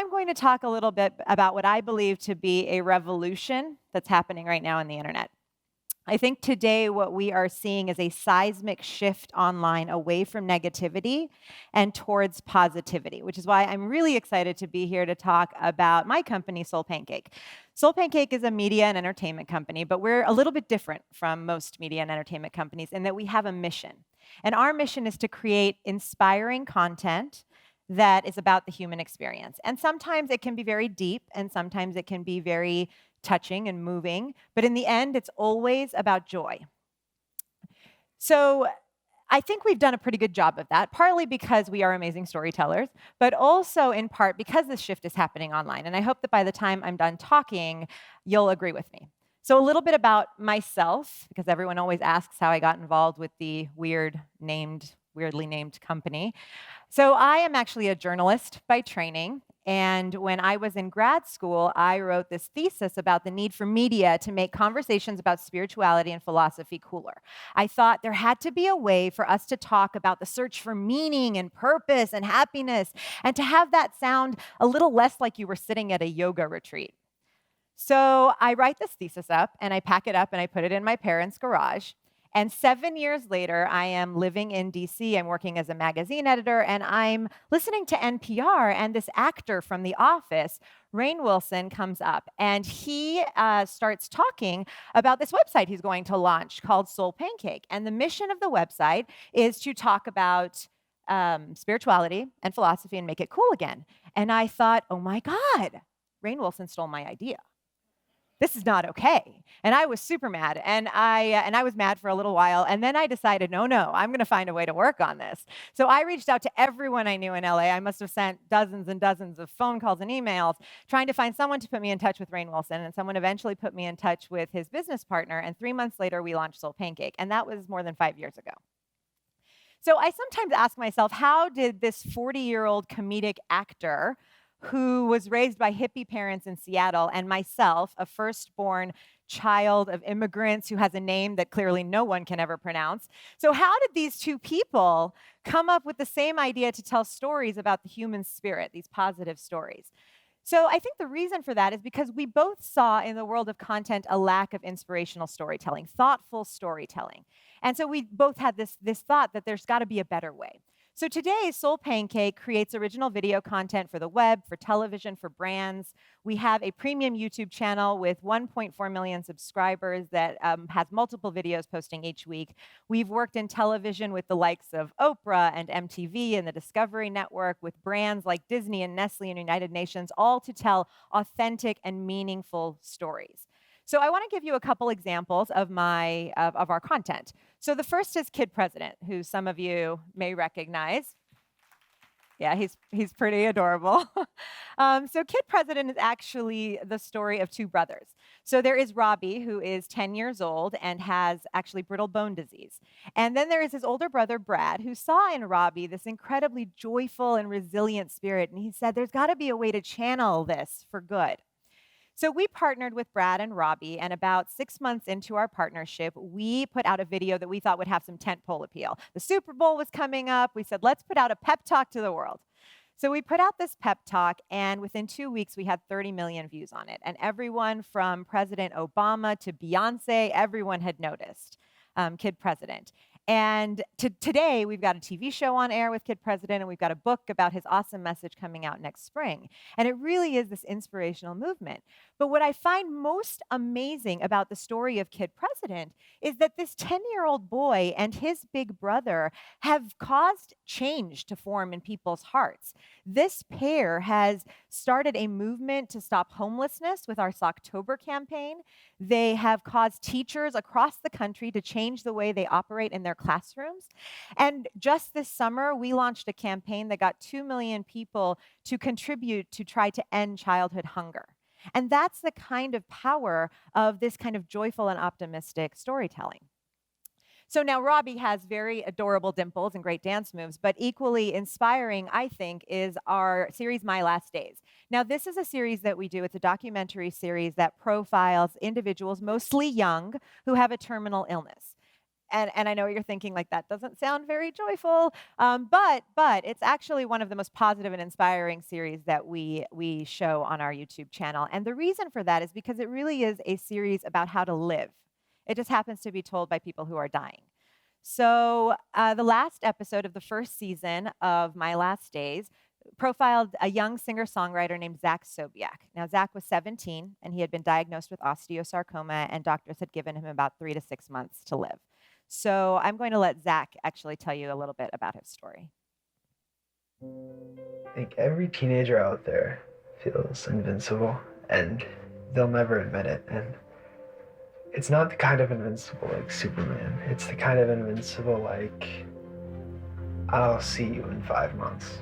I'm going to talk a little bit about what I believe to be a revolution that's happening right now on the internet. I think today what we are seeing is a seismic shift online away from negativity and towards positivity, which is why I'm really excited to be here to talk about my company, SoulPancake. SoulPancake is a media and entertainment company, but we're a little bit different from most media and entertainment companies in that we have a mission. And our mission is to create inspiring content that is about the human experience. And sometimes it can be very deep, and sometimes it can be very touching and moving, but in the end, it's always about joy. So I think we've done a pretty good job of that, partly because we are amazing storytellers, but also in part because this shift is happening online. And I hope that by the time I'm done talking, you'll agree with me. So a little bit about myself, because everyone always asks how I got involved with the weirdly named company. So I am actually a journalist by training. And when I was in grad school, I wrote this thesis about the need for media to make conversations about spirituality and philosophy cooler. I thought there had to be a way for us to talk about the search for meaning and purpose and happiness, and to have that sound a little less like you were sitting at a yoga retreat. So I write this thesis up, and I pack it up, and I put it in my parents' garage. And 7 years later, I am living in DC. I'm working as a magazine editor, and I'm listening to NPR, and this actor from The Office, Rainn Wilson, comes up, and he starts talking about this website he's going to launch called SoulPancake. And the mission of the website is to talk about spirituality and philosophy and make it cool again. And I thought, oh my God, Rainn Wilson stole my idea. This is not okay. And I was super mad. And I was mad for a little while. And then I decided, no, I'm going to find a way to work on this. So I reached out to everyone I knew in LA. I must have sent dozens and dozens of phone calls and emails trying to find someone to put me in touch with Rainn Wilson. And someone eventually put me in touch with his business partner. And 3 months later, we launched SoulPancake. And that was more than 5 years ago. So I sometimes ask myself, how did this 40-year-old comedic actor who was raised by hippie parents in Seattle, and myself, a firstborn child of immigrants who has a name that clearly no one can ever pronounce. So how did these two people come up with the same idea to tell stories about the human spirit, these positive stories? So I think the reason for that is because we both saw in the world of content a lack of inspirational storytelling, thoughtful storytelling. And so we both had this thought that there's got to be a better way. So today, SoulPancake creates original video content for the web, for television, for brands. We have a premium YouTube channel with 1.4 million subscribers that has multiple videos posting each week. We've worked in television with the likes of Oprah and MTV and the Discovery Network, with brands like Disney and Nestle and United Nations, all to tell authentic and meaningful stories. So I want to give you a couple examples of our content. So the first is Kid President, who some of you may recognize. Yeah, he's pretty adorable. So Kid President is actually the story of two brothers. So there is Robbie, who is 10 years old and has actually brittle bone disease. And then there is his older brother, Brad, who saw in Robbie this incredibly joyful and resilient spirit. And he said, there's got to be a way to channel this for good. So we partnered with Brad and Robbie, and about 6 months into our partnership, we put out a video that we thought would have some tentpole appeal. The Super Bowl was coming up. We said, let's put out a pep talk to the world. So we put out this pep talk, and within 2 weeks, we had 30 million views on it. And everyone from President Obama to Beyonce, everyone had noticed Kid President. And today, we've got a TV show on air with Kid President, and we've got a book about his awesome message coming out next spring. And it really is this inspirational movement. But what I find most amazing about the story of Kid President is that this 10-year-old boy and his big brother have caused change to form in people's hearts. This pair has started a movement to stop homelessness with our Socktober campaign. They have caused teachers across the country to change the way they operate in their classrooms. And just this summer, we launched a campaign that got 2 million people to contribute to try to end childhood hunger. And that's the kind of power of this kind of joyful and optimistic storytelling. So now Robbie has very adorable dimples and great dance moves, but equally inspiring, I think, is our series, My Last Days. Now, this is a series that we do. It's a documentary series that profiles individuals, mostly young, who have a terminal illness. and I know what you're thinking, like, that doesn't sound very joyful, but it's actually one of the most positive and inspiring series that we show on our YouTube channel. And the reason for that is because it really is a series about how to live. It just happens to be told by people who are dying. So the last episode of the first season of My Last Days profiled a young singer-songwriter named Zach Sobiech. Now, Zach was 17, and he had been diagnosed with osteosarcoma, and doctors had given him about 3 to 6 months to live. So I'm going to let Zach actually tell you a little bit about his story. I think every teenager out there feels invincible, and they'll never admit it. And it's not the kind of invincible like Superman. It's the kind of invincible like, I'll see you in 5 months.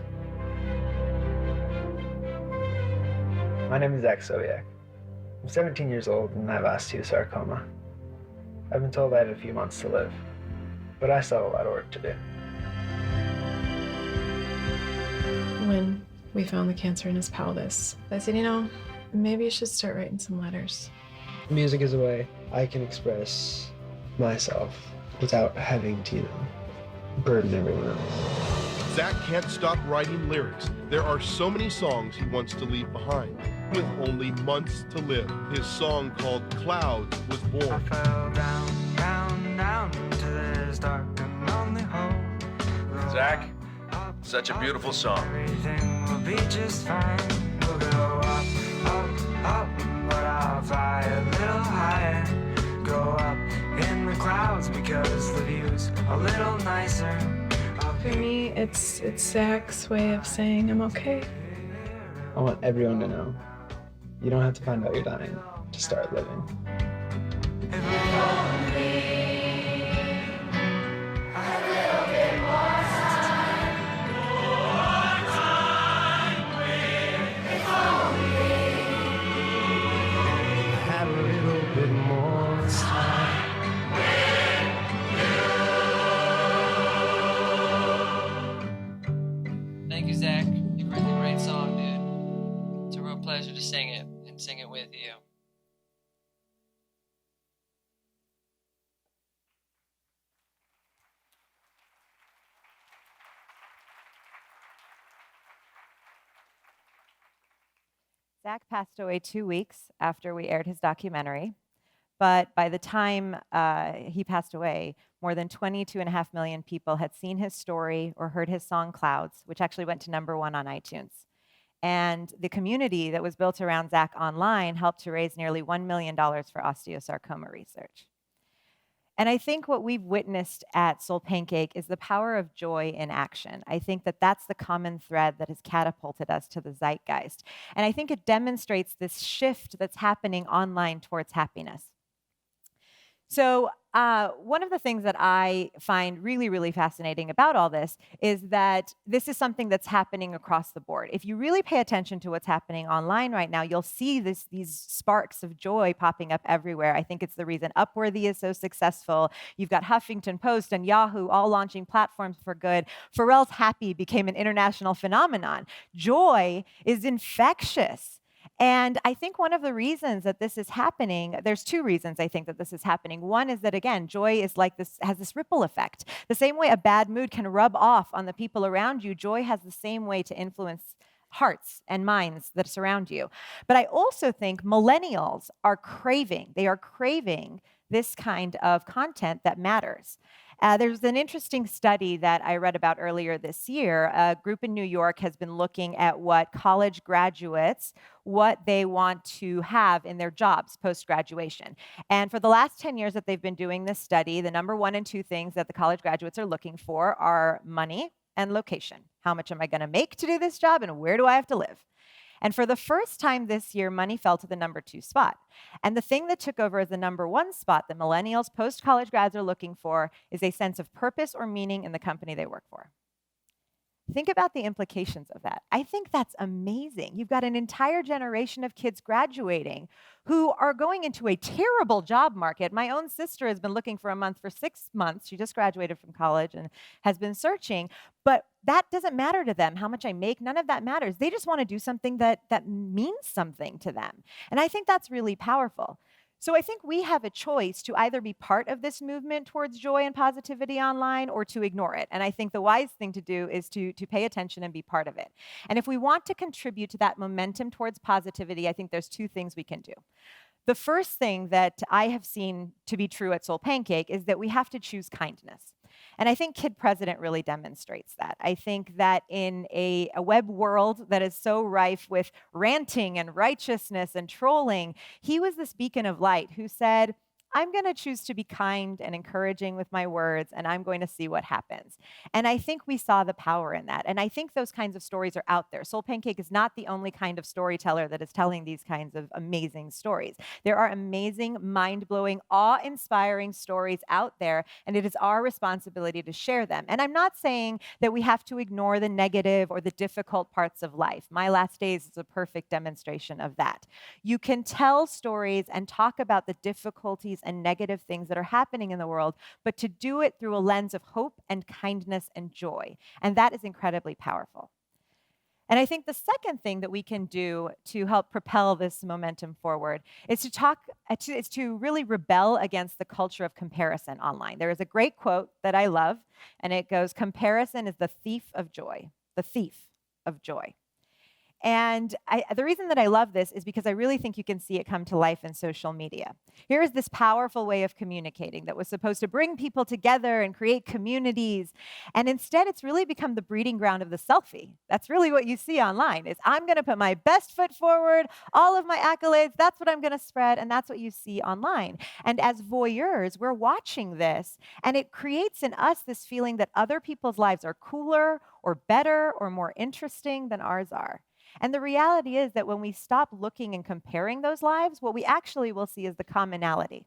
My name is Zach Sobiech. I'm 17 years old and I have osteosarcoma. I've been told I have a few months to live, but I still have a lot of work to do. When we found the cancer in his pelvis, I said, maybe you should start writing some letters. Music is a way I can express myself without having to, burden everyone else. Zach can't stop writing lyrics. There are so many songs he wants to leave behind. With only months to live, his song called Clouds was born. I fell down, down, down into this dark and lonely hole. Zach, such a beautiful song. Everything will be just fine. We'll go up, up, up, but I'll fly a little higher. Go up in the clouds because the view's a little nicer. For me, it's Zach's way of saying I'm okay. I want everyone to know you don't have to find out you're dying to start living. If we only had a little bit more time. If only had a little bit more time. Thank you, Zach. You've written a great song, dude. It's a real pleasure to sing it and sing it with you. Zach passed away 2 weeks after we aired his documentary. But by the time he passed away, more than 22.5 million people had seen his story or heard his song Clouds, which actually went to #1 on iTunes. And the community that was built around Zach online helped to raise nearly $1 million for osteosarcoma research. And I think what we've witnessed at SoulPancake is the power of joy in action. I think that that's the common thread that has catapulted us to the Zeitgeist. And I think it demonstrates this shift that's happening online towards happiness. So one of the things that I find really, really fascinating about all this is that this is something that's happening across the board. If you really pay attention to what's happening online right now, you'll see these sparks of joy popping up everywhere. I think it's the reason Upworthy is so successful. You've got Huffington Post and Yahoo all launching platforms for good. Pharrell's Happy became an international phenomenon. Joy is infectious. And I think one of the reasons that this is happening, there's 2 reasons I think that this is happening. One is that, again, joy is like this, has this ripple effect. The same way a bad mood can rub off on the people around you, joy has the same way to influence hearts and minds that surround you. But I also think millennials are craving this kind of content that matters. There's an interesting study that I read about earlier this year. A group in New York has been looking at what college graduates, what they want to have in their jobs post-graduation. And for the last 10 years that they've been doing this study, the number 1 and 2 things that the college graduates are looking for are money and location. How much am I going to make to do this job, and where do I have to live? And for the first time this year, money fell to the number 2 spot. And the thing that took over as the number 1 spot that millennials, post-college grads are looking for is a sense of purpose or meaning in the company they work for. Think about the implications of that. I think that's amazing. You've got an entire generation of kids graduating who are going into a terrible job market. My own sister has been looking for a month for 6 months. She just graduated from college and has been searching. But that doesn't matter to them, how much I make. None of that matters. They just want to do something that means something to them. And I think that's really powerful. So I think we have a choice to either be part of this movement towards joy and positivity online or to ignore it. And I think the wise thing to do is to pay attention and be part of it. And if we want to contribute to that momentum towards positivity, I think there's two things we can do. The first thing that I have seen to be true at SoulPancake is that we have to choose kindness. And I think Kid President really demonstrates that. I think that in a web world that is so rife with ranting and righteousness and trolling, he was this beacon of light who said, I'm going to choose to be kind and encouraging with my words, and I'm going to see what happens. And I think we saw the power in that. And I think those kinds of stories are out there. SoulPancake is not the only kind of storyteller that is telling these kinds of amazing stories. There are amazing, mind-blowing, awe-inspiring stories out there, and it is our responsibility to share them. And I'm not saying that we have to ignore the negative or the difficult parts of life. My Last Days is a perfect demonstration of that. You can tell stories and talk about the difficulties and negative things that are happening in the world, but to do it through a lens of hope and kindness and joy. And that is incredibly powerful. And I think the second thing that we can do to help propel this momentum forward is to really rebel against the culture of comparison online. There is a great quote that I love, and it goes, "Comparison is the thief of joy." The thief of joy. And the reason that I love this is because I really think you can see it come to life in social media. Here is this powerful way of communicating that was supposed to bring people together and create communities. And instead, it's really become the breeding ground of the selfie. That's really what you see online is I'm going to put my best foot forward, all of my accolades, that's what I'm going to spread, and that's what you see online. And as voyeurs, we're watching this, and it creates in us this feeling that other people's lives are cooler or better or more interesting than ours are. And the reality is that when we stop looking and comparing those lives, what we actually will see is the commonality.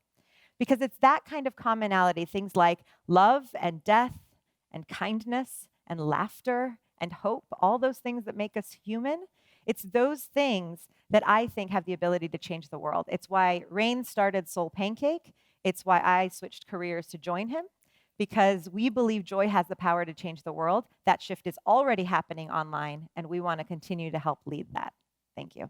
Because it's that kind of commonality, things like love and death and kindness and laughter and hope, all those things that make us human, it's those things that I think have the ability to change the world. It's why Rain started SoulPancake. It's why I switched careers to join him. Because we believe joy has the power to change the world. That shift is already happening online, and we want to continue to help lead that. Thank you.